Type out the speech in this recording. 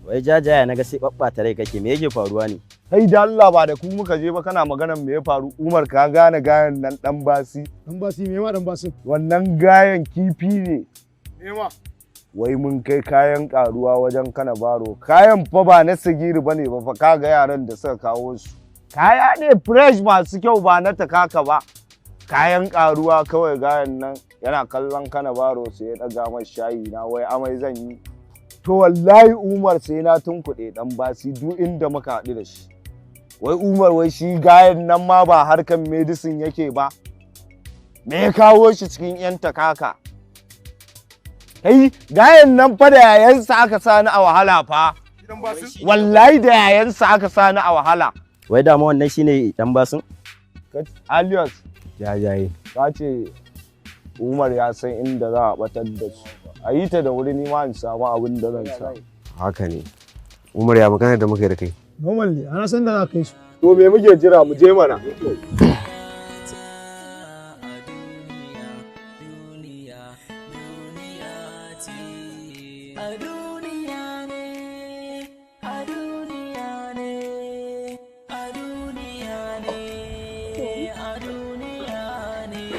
Wai jajaya na ga sai babbata rai kake, me yake faruwa ne? Kai da Allah ba da ku muka je ba kana maganar me ya faru. Umar ka gane gayan nan dan basi. Dan basi me ma dan basin? Wannan gayan kifi ne. Me ma? Wai mun kai kayan karuwa wajen kana baro. Kayan fa ba na sigiri bane ba fa kaga yaran da suka kawo su. Kaya ne fresh masu kyau ba na takaka ba. Kayan karuwa kawai gayan nan yana kallon kana baro sai ya daga mai shayi na wai amai zan yi. To wallahi Umar sai na tunkuɗe dan basi duk inda muka haɗu da shi. Wai Umar wai shi gayan nan ma ba harkan medicine yake ba. Me ya kawo shi cikin 'yan takaka? Kai gayan nan fa da yayansa aka sani a wahala fa. Wallahi da yayansa aka sani a wahala. Wai dama wannan shine dan basin? Alias Jajaye. ka ce Umar ya san inda za a batar da su. A yi ta da wuri ni ma in samu abin da zan samu. Haka ne. Umar ya magana da muka yi da kai. Normal ne, ana san da za kai su. To me muke jira mu je mana? Duniya